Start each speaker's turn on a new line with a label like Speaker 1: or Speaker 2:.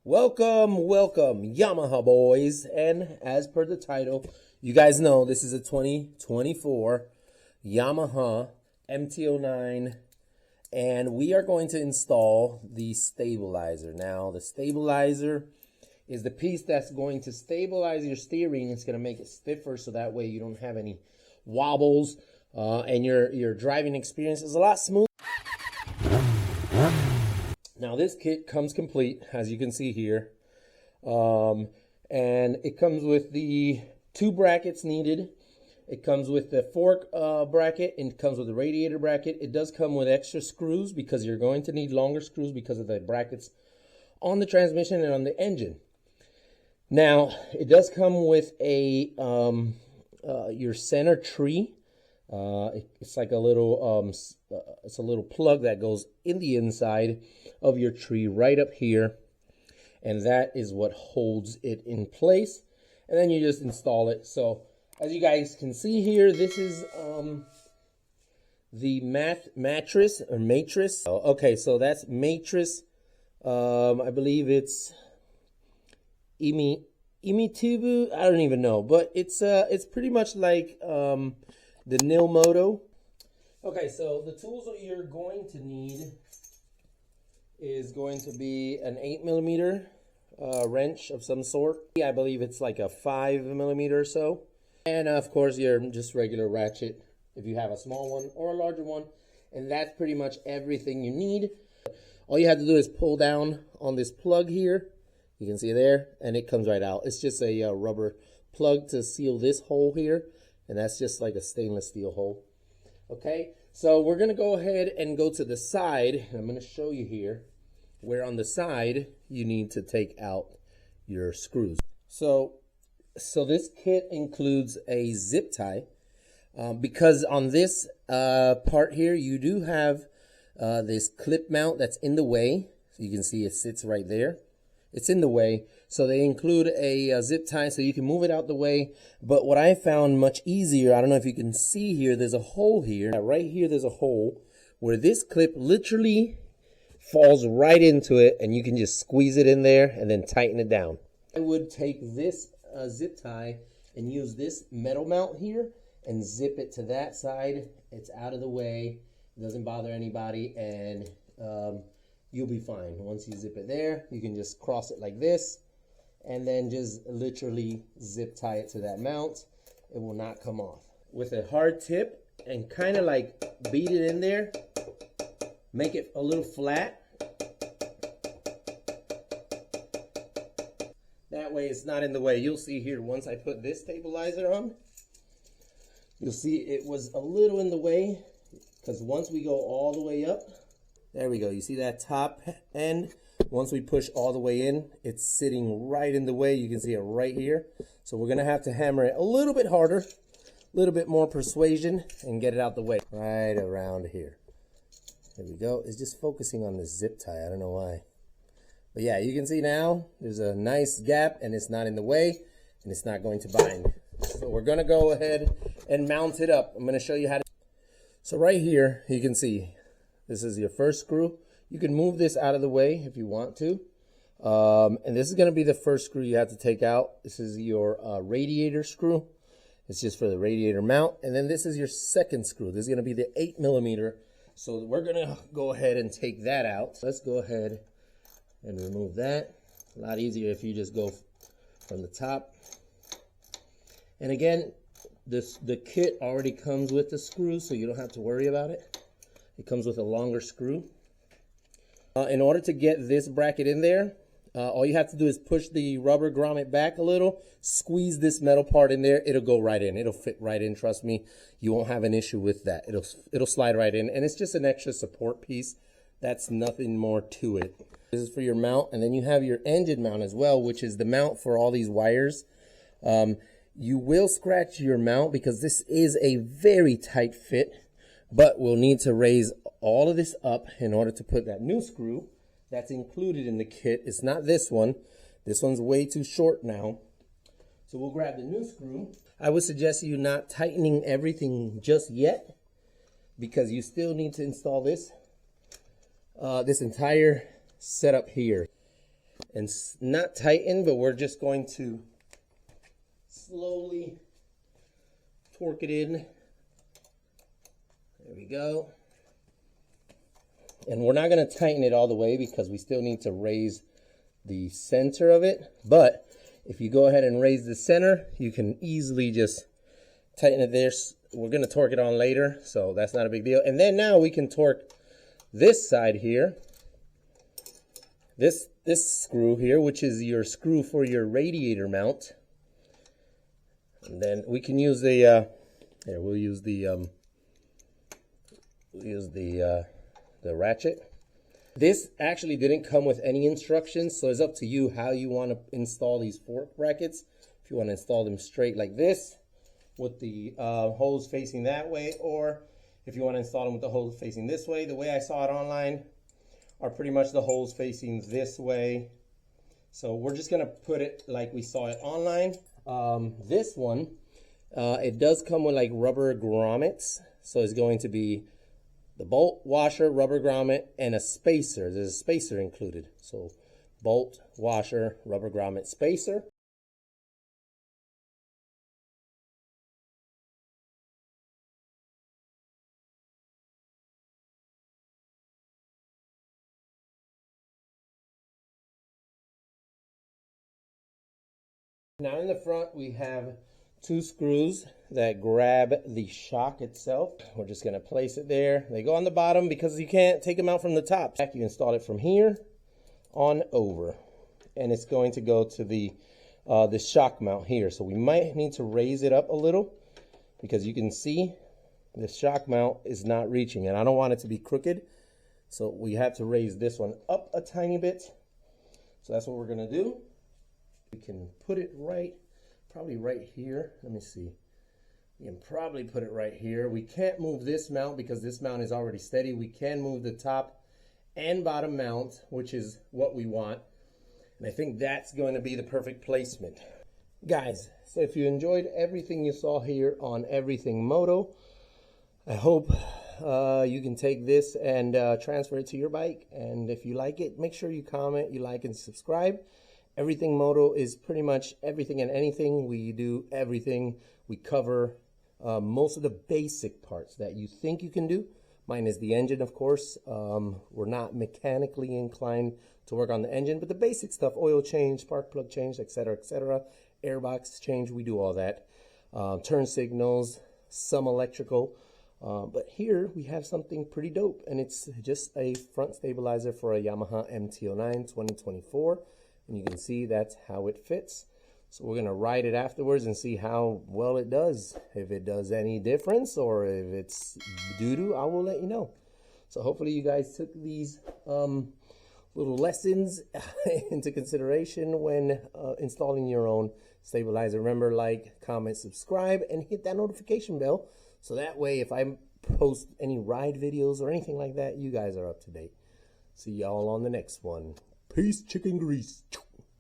Speaker 1: Welcome, Yamaha boys, and as per the title, you guys know this is a 2024 Yamaha MT-09, and we are going to install the stabilizer. Now, the stabilizer is the piece that's going to stabilize your steering. It's going to make it stiffer so that way you don't have any wobbles, and your driving experience is a lot smoother. Now this kit comes complete, as you can see here, and it comes with the 2 brackets needed. It comes with the fork bracket, and it comes with the radiator bracket. It does come with extra screws because you're going to need longer screws because of the brackets on the transmission and on the engine. Now it does come with a your center tree. It's like a little it's a little plug that goes in the inside of your tree right up here, and that is what holds it in place, and then you just install it. So as you guys can see here, this is the mattress or matrix. Okay, so that's matrix. I believe it's Imitibu. I don't even know, but it's pretty much like the Nil Moto. Okay, so the tools that you're going to need is going to be an 8mm wrench of some sort. I believe it's like a 5mm or so. And of course, your just regular ratchet if you have a small one or a larger one. And that's pretty much everything you need. All you have to do is pull down on this plug here. You can see there, and it comes right out. It's just a rubber plug to seal this hole here. And that's just like a stainless steel hole. Okay, so we're going to go ahead and go to the side. I'm going to show you here where on the side you need to take out your screws. So this kit includes a zip tie because on this part here you do have this clip mount that's in the way. So you can see it sits right there. It's in the way, so they include a zip tie so you can move it out the way. But what I found much easier, I don't know if you can see here, there's a hole here. Right here there's a hole where this clip literally falls right into it, and you can just squeeze it in there and then tighten it down. I would take this zip tie and use this metal mount here and zip it to that side. It's out of the way, it doesn't bother anybody, and you'll be fine. Once you zip it there, you can just cross it like this and then just literally zip tie it to that mount. It will not come off. With a hard tip and kind of like beat it in there, make it a little flat. That way it's not in the way. You'll see here once I put this stabilizer on, you'll see it was a little in the way because once we go all the way up, there we go. You see that top end? Once we push all the way in, it's sitting right in the way. You can see it right here. So we're going to have to hammer it a little bit harder, a little bit more persuasion, and get it out the way. Right around here. There we go. It's just focusing on the zip tie. I don't know why. But yeah, you can see now there's a nice gap, and it's not in the way, and it's not going to bind. So we're going to go ahead and mount it up. I'm going to show you how to. So right here, you can see. This is your first screw. You can move this out of the way if you want to. And this is going to be the first screw you have to take out. This is your radiator screw. It's just for the radiator mount. And then this is your second screw. This is going to be the 8mm. So we're going to go ahead and take that out. Let's go ahead and remove that. A lot easier if you just go from the top. And again, the kit already comes with the screws, so you don't have to worry about it. It comes with a longer screw. In order to get this bracket in there, all you have to do is push the rubber grommet back a little, squeeze this metal part in there, it'll go right in. It'll fit right in, trust me. You won't have an issue with that. It'll slide right in, and it's just an extra support piece. That's nothing more to it. This is for your mount, and then you have your engine mount as well, which is the mount for all these wires. You will scratch your mount because this is a very tight fit. But we'll need to raise all of this up in order to put that new screw that's included in the kit. It's not this one. This one's way too short now. So we'll grab the new screw. I would suggest you not tightening everything just yet because you still need to install this, this entire setup here. and not tighten, but we're just going to slowly torque it in. There we go. And we're not going to tighten it all the way because we still need to raise the center of it. But if you go ahead and raise the center, you can easily just tighten it there. We're going to torque it on later, so that's not a big deal. And then now we can torque this side here. This screw here, which is your screw for your radiator mount. And then we can use the we'll use the ratchet. This actually didn't come with any instructions, so it's up to you how you want to install these fork brackets. If you want to install them straight like this with the holes facing that way, or if you want to install them with the holes facing this way. The way I saw it online are pretty much the holes facing this way. So we're just going to put it like we saw it online. This one, it does come with like rubber grommets. So it's going to be the bolt, washer, rubber grommet, and a spacer. There's a spacer included. So bolt, washer, rubber grommet, spacer. Now in the front we have two screws that grab the shock itself. We're just going to place it there. They go on the bottom because you can't take them out from the top. You install it from here on over, and it's going to go to the shock mount here. So we might need to raise it up a little because you can see the shock mount is not reaching, and I don't want it to be crooked. So we have to raise this one up a tiny bit. So that's what we're going to do. We can put it probably right here. Let me see. We can probably put it right here. We can't move this mount because this mount is already steady. We can move the top and bottom mount, which is what we want. And I think that's going to be the perfect placement. Guys, so if you enjoyed everything you saw here on Everything Moto, I hope you can take this and transfer it to your bike. And if you like it, make sure you comment, you like, and subscribe. Everything Moto is pretty much everything and anything. We do everything. We cover most of the basic parts that you think you can do. Mine is the engine, of course. We're not mechanically inclined to work on the engine, but the basic stuff, oil change, spark plug change, etc., airbox change, we do all that. Turn signals, some electrical. But here we have something pretty dope, and it's just a front stabilizer for a Yamaha MT-09 2024. And you can see that's how it fits. So we're going to ride it afterwards and see how well it does. If it does any difference or if it's doo-doo, I will let you know. So hopefully you guys took these little lessons into consideration when installing your own stabilizer. Remember, like, comment, subscribe, and hit that notification bell. So that way if I post any ride videos or anything like that, you guys are up to date. See y'all on the next one. Peace, chicken grease.